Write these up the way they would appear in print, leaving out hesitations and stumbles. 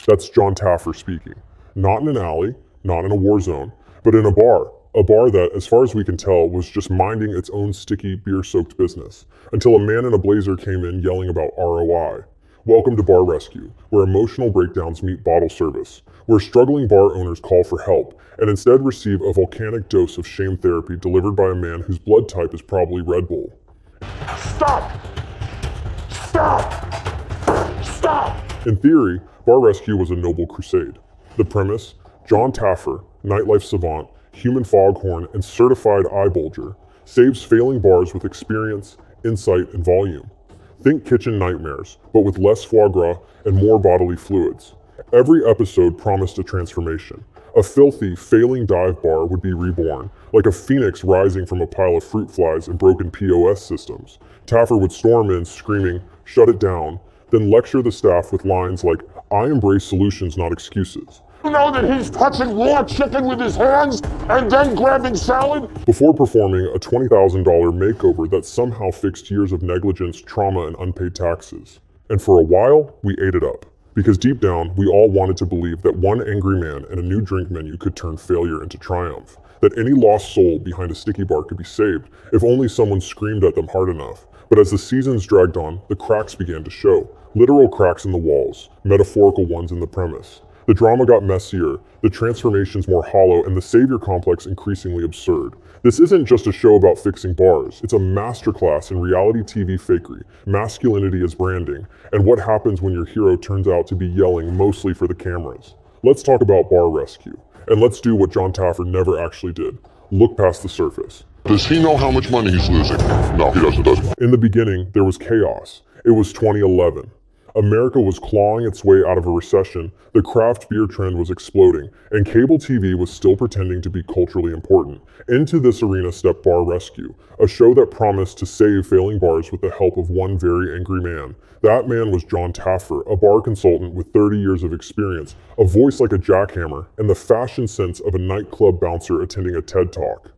That's Jon Taffer speaking. Not in an alley, not in a war zone, but in a bar. A bar that, as far as we can tell, was just minding its own sticky, beer-soaked business, until a man in a blazer came in yelling about ROI. Welcome to Bar Rescue, where emotional breakdowns meet bottle service, where struggling bar owners call for help, and instead receive a volcanic dose of shame therapy delivered by a man whose blood type is probably Red Bull. Stop! Stop! Stop! In theory, Bar Rescue was a noble crusade. The premise: Jon Taffer, nightlife savant, human foghorn, and certified eye bulger, saves failing bars with experience, insight, and volume. Think kitchen nightmares, but with less foie gras and more bodily fluids. Every episode promised a transformation. A filthy, failing dive bar would be reborn, like a phoenix rising from a pile of fruit flies and broken POS systems. Taffer would storm in screaming, "Shut it down," then lecture the staff with lines like, "I embrace solutions, not excuses." You know that he's touching raw chicken with his hands and then grabbing salad? Before performing a $20,000 makeover that somehow fixed years of negligence, trauma, and unpaid taxes. And for a while, we ate it up. Because deep down, we all wanted to believe that one angry man and a new drink menu could turn failure into triumph. That any lost soul behind a sticky bar could be saved if only someone screamed at them hard enough. But as the seasons dragged on, the cracks began to show. Literal cracks in the walls, metaphorical ones in the premise. The drama got messier, the transformations more hollow, and the savior complex increasingly absurd. This isn't just a show about fixing bars, it's a masterclass in reality TV fakery, masculinity as branding, and what happens when your hero turns out to be yelling mostly for the cameras. Let's talk about Bar Rescue, and let's do what Jon Taffer never actually did. Look past the surface. Does he know how much money he's losing? No, he doesn't, does he? In the beginning, there was chaos. It was 2011. America was clawing its way out of a recession, the craft beer trend was exploding, and cable TV was still pretending to be culturally important. Into this arena stepped Bar Rescue, a show that promised to save failing bars with the help of one very angry man. That man was Jon Taffer, a bar consultant with 30 years of experience, a voice like a jackhammer, and the fashion sense of a nightclub bouncer attending a TED Talk.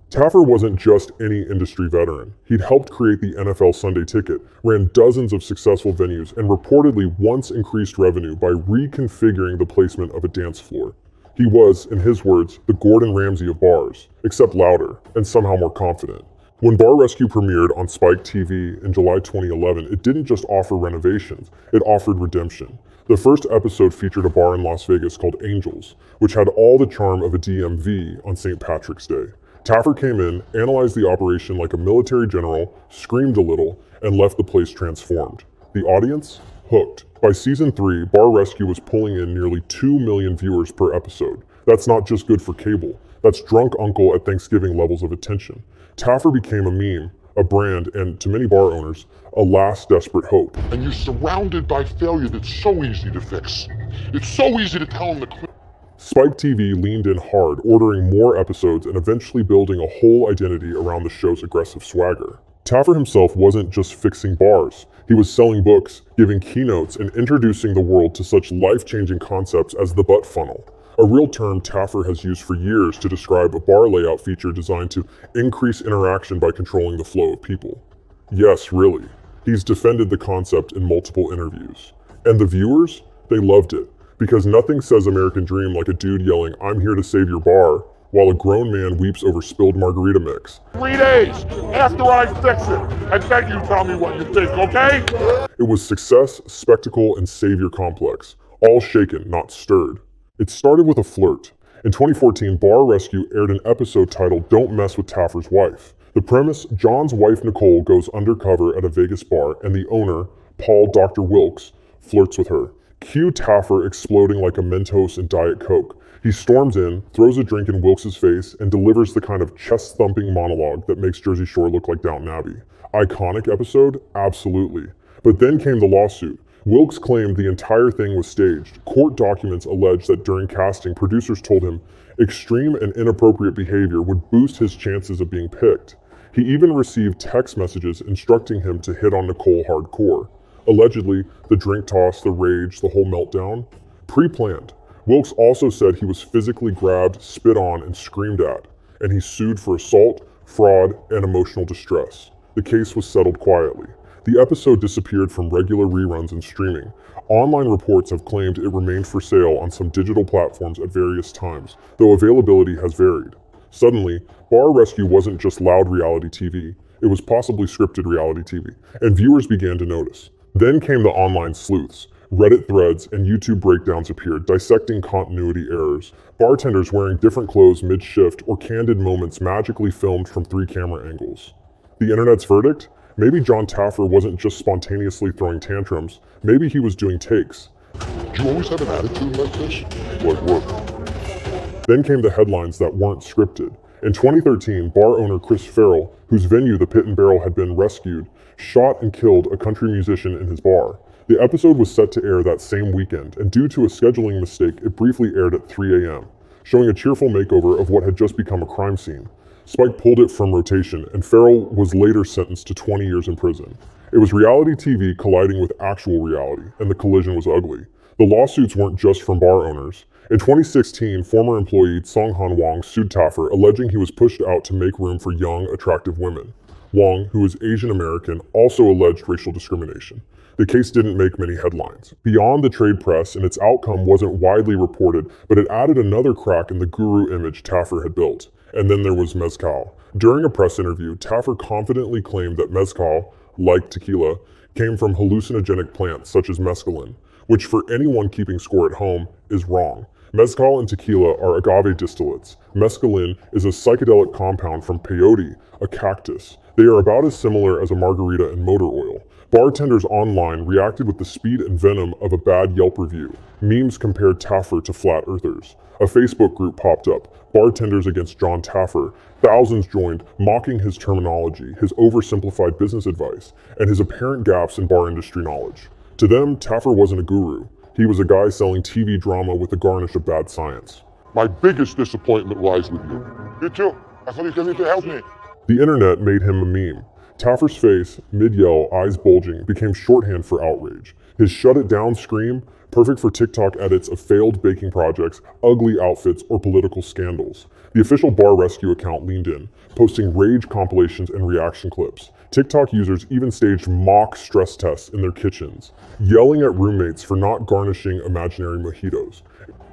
Taffer wasn't just any industry veteran. He'd helped create the NFL Sunday Ticket, ran dozens of successful venues, and reportedly once increased revenue by reconfiguring the placement of a dance floor. He was, in his words, the Gordon Ramsay of bars, except louder and somehow more confident. When Bar Rescue premiered on Spike TV in July 2011, it didn't just offer renovations, it offered redemption. The first episode featured a bar in Las Vegas called Angels, which had all the charm of a DMV on St. Patrick's Day. Taffer came in, analyzed the operation like a military general, screamed a little, and left the place transformed. The audience? Hooked. By season 3, Bar Rescue was pulling in nearly 2 million viewers per episode. That's not just good for cable. That's drunk uncle at Thanksgiving levels of attention. Taffer became a meme, a brand, and to many bar owners, a last desperate hope. And you're surrounded by failure that's so easy to fix. It's so easy to tell him to quit. Spike TV leaned in hard, ordering more episodes and eventually building a whole identity around the show's aggressive swagger. Taffer himself wasn't just fixing bars. He was selling books, giving keynotes, and introducing the world to such life-changing concepts as the butt funnel, a real term Taffer has used for years to describe a bar layout feature designed to increase interaction by controlling the flow of people. Yes, really. He's defended the concept in multiple interviews. And the viewers? They loved it. Because nothing says American Dream like a dude yelling, "I'm here to save your bar," while a grown man weeps over spilled margarita mix. 3 days after I fix it, and then you tell me what you think, okay? It was success, spectacle, and savior complex, all shaken, not stirred. It started with a flirt. In 2014, Bar Rescue aired an episode titled "Don't Mess with Taffer's Wife." The premise: John's wife Nicole goes undercover at a Vegas bar, and the owner, Paul Dr. Wilkes, flirts with her. Cue Taffer exploding like a Mentos and Diet Coke. He storms in, throws a drink in Wilkes' face, and delivers the kind of chest-thumping monologue that makes Jersey Shore look like Downton Abbey. Iconic episode? Absolutely. But then came the lawsuit. Wilkes claimed the entire thing was staged. Court documents allege that during casting, producers told him extreme and inappropriate behavior would boost his chances of being picked. He even received text messages instructing him to hit on Nicole hardcore. Allegedly, the drink toss, the rage, the whole meltdown, pre-planned. Wilkes also said he was physically grabbed, spit on, and screamed at, and he sued for assault, fraud, and emotional distress. The case was settled quietly. The episode disappeared from regular reruns and streaming. Online reports have claimed it remained for sale on some digital platforms at various times, though availability has varied. Suddenly, Bar Rescue wasn't just loud reality TV, it was possibly scripted reality TV, and viewers began to notice. Then came the online sleuths. Reddit threads and YouTube breakdowns appeared, dissecting continuity errors, bartenders wearing different clothes mid-shift, or candid moments magically filmed from 3 camera angles. The internet's verdict? Maybe Jon Taffer wasn't just spontaneously throwing tantrums, maybe he was doing takes. Do you always have an attitude like this? Like what? Then came the headlines that weren't scripted. In 2013, bar owner Chris Farrell, whose venue, the Pit and Barrel, had been rescued, shot and killed a country musician in his bar. The episode was set to air that same weekend, and due to a scheduling mistake, it briefly aired at 3 a.m., showing a cheerful makeover of what had just become a crime scene. Spike pulled it from rotation, and Farrell was later sentenced to 20 years in prison. It was reality TV colliding with actual reality, and the collision was ugly. The lawsuits weren't just from bar owners. In 2016, former employee Song Han Wong sued Taffer, alleging he was pushed out to make room for young, attractive women. Wong, who is Asian American, also alleged racial discrimination. The case didn't make many headlines. Beyond the trade press, and its outcome wasn't widely reported, but it added another crack in the guru image Taffer had built. And then there was mezcal. During a press interview, Taffer confidently claimed that mezcal, like tequila, came from hallucinogenic plants such as mescaline, which for anyone keeping score at home is wrong. Mezcal and tequila are agave distillates. Mescaline is a psychedelic compound from peyote, a cactus. They are about as similar as a margarita and motor oil. Bartenders online reacted with the speed and venom of a bad Yelp review. Memes compared Taffer to flat earthers. A Facebook group popped up, Bartenders Against Jon Taffer. Thousands joined, mocking his terminology, his oversimplified business advice, and his apparent gaps in bar industry knowledge. To them, Taffer wasn't a guru. He was a guy selling TV drama with a garnish of bad science. My biggest disappointment lies with you. You too. I thought you came to help me. The internet made him a meme. Taffer's face, mid-yell, eyes bulging, became shorthand for outrage. His shut it down scream, perfect for TikTok edits of failed baking projects, ugly outfits, or political scandals. The official Bar Rescue account leaned in, posting rage compilations and reaction clips. TikTok users even staged mock stress tests in their kitchens, yelling at roommates for not garnishing imaginary mojitos.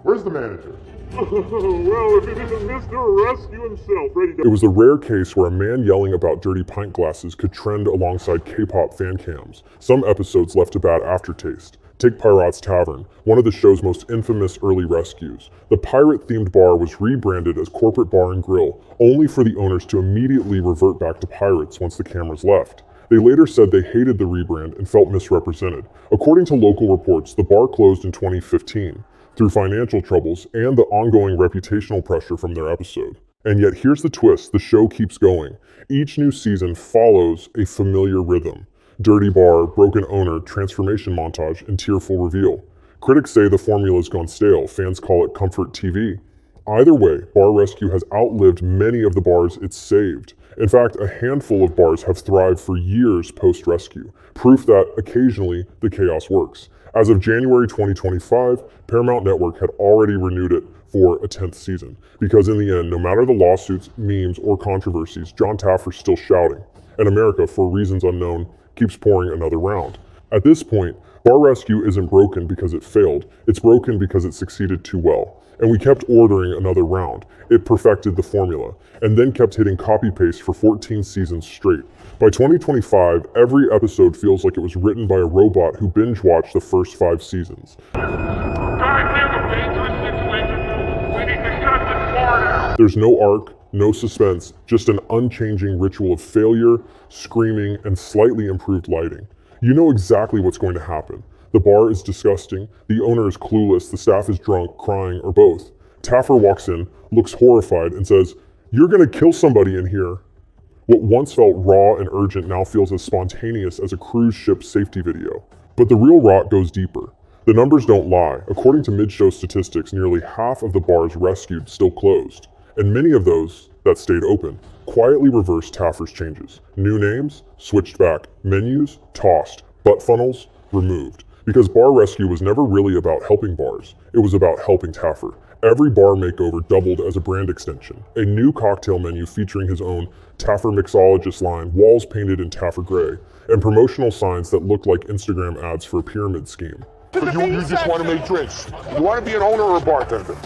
Where's the manager? Well, if it isn't Mr. Rescue himself, ready to... It was a rare case where a man yelling about dirty pint glasses could trend alongside K-pop fan cams. Some episodes left a bad aftertaste. Take Pirates Tavern, one of the show's most infamous early rescues. The pirate-themed bar was rebranded as Corporate Bar and Grill, only for the owners to immediately revert back to pirates once the cameras left. They later said they hated the rebrand and felt misrepresented. According to local reports, the bar closed in 2015 through financial troubles and the ongoing reputational pressure from their episode. And yet here's the twist, the show keeps going. Each new season follows a familiar rhythm. Dirty bar, broken owner, transformation montage, and tearful reveal. Critics say the formula's gone stale, fans call it comfort TV. Either way, Bar Rescue has outlived many of the bars it's saved. In fact, a handful of bars have thrived for years post-rescue, proof that occasionally the chaos works. As of January 2025, Paramount Network had already renewed it for a 10th season, because in the end, no matter the lawsuits, memes, or controversies, Jon Taffer's still shouting, and America, for reasons unknown, keeps pouring another round. At this point, Bar Rescue isn't broken because it failed, it's broken because it succeeded too well. And we kept ordering another round. It perfected the formula, and then kept hitting copy-paste for 14 seasons straight. By 2025, every episode feels like it was written by a robot who binge-watched the first 5 seasons. There's no arc, no suspense, just an unchanging ritual of failure, screaming, and slightly improved lighting. You know exactly what's going to happen. The bar is disgusting, the owner is clueless, the staff is drunk, crying, or both. Taffer walks in, looks horrified, and says, "You're gonna kill somebody in here." What once felt raw and urgent now feels as spontaneous as a cruise ship safety video. But the real rot goes deeper. The numbers don't lie. According to mid-show statistics, nearly half of the bars rescued still closed. And many of those that stayed open quietly reversed Taffer's changes. New names, switched back. Menus, tossed. Butt funnels, removed. Because Bar Rescue was never really about helping bars. It was about helping Taffer. Every bar makeover doubled as a brand extension. A new cocktail menu featuring his own Taffer Mixologist line, walls painted in Taffer Gray, and promotional signs that looked like Instagram ads for a pyramid scheme. But you just want to make drinks. You want to be an owner or a bartender.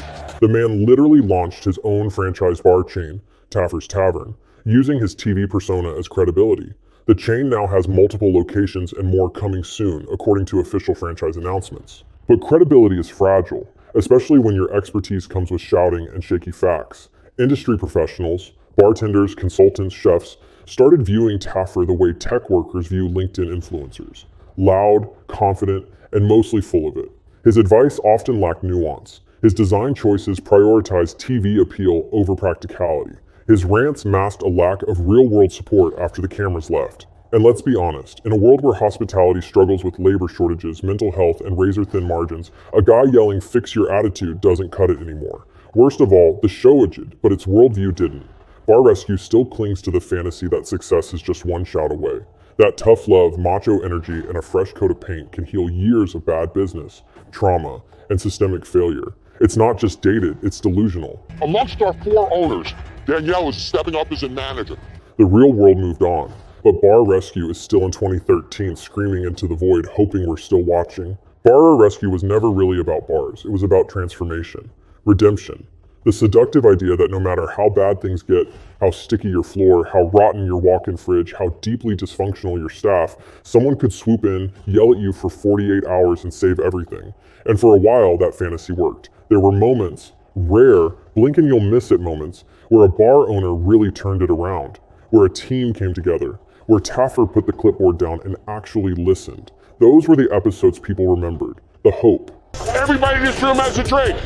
The man literally launched his own franchise bar chain, Taffer's Tavern, using his TV persona as credibility. The chain now has multiple locations and more coming soon, according to official franchise announcements. But credibility is fragile, especially when your expertise comes with shouting and shaky facts. Industry professionals, bartenders, consultants, chefs started viewing Taffer the way tech workers view LinkedIn influencers: loud, confident, and mostly full of it. His advice often lacked nuance. His design choices prioritized TV appeal over practicality. His rants masked a lack of real-world support after the cameras left. And let's be honest, in a world where hospitality struggles with labor shortages, mental health, and razor-thin margins, a guy yelling "fix your attitude" doesn't cut it anymore. Worst of all, the show aged, but its worldview didn't. Bar Rescue still clings to the fantasy that success is just one shout away. That tough love, macho energy, and a fresh coat of paint can heal years of bad business, trauma, and systemic failure. It's not just dated, it's delusional. Amongst our 4 owners, Danielle is stepping up as a manager. The real world moved on, but Bar Rescue is still in 2013 screaming into the void, hoping we're still watching. Bar Rescue was never really about bars. It was about transformation, redemption. The seductive idea that no matter how bad things get, how sticky your floor, how rotten your walk-in fridge, how deeply dysfunctional your staff, someone could swoop in, yell at you for 48 hours and save everything. And for a while, that fantasy worked. There were moments, rare, blink and you'll miss it moments, where a bar owner really turned it around, where a team came together, where Taffer put the clipboard down and actually listened. Those were the episodes people remembered, the hope. Everybody in this room has a drink.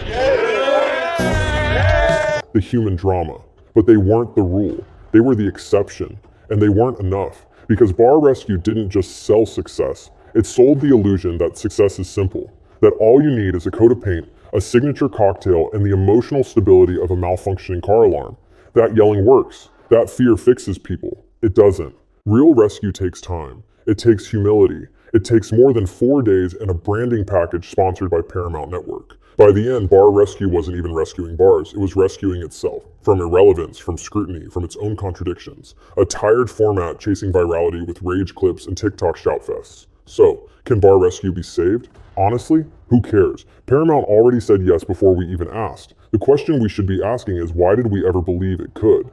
The human drama. But they weren't the rule. They were the exception. And they weren't enough. Because Bar Rescue didn't just sell success. It sold the illusion that success is simple. That all you need is a coat of paint, a signature cocktail, and the emotional stability of a malfunctioning car alarm. That yelling works. That fear fixes people. It doesn't. Real rescue takes time. It takes humility. It takes more than 4 days and a branding package sponsored by Paramount Network. By the end, Bar Rescue wasn't even rescuing bars, it was rescuing itself. From irrelevance, from scrutiny, from its own contradictions. A tired format chasing virality with rage clips and TikTok shoutfests. So, can Bar Rescue be saved? Honestly, who cares? Paramount already said yes before we even asked. The question we should be asking is, why did we ever believe it could?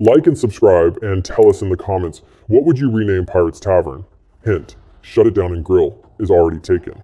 Like and subscribe, and tell us in the comments, what would you rename Pirates Tavern? Hint, Shut It Down and Grill is already taken.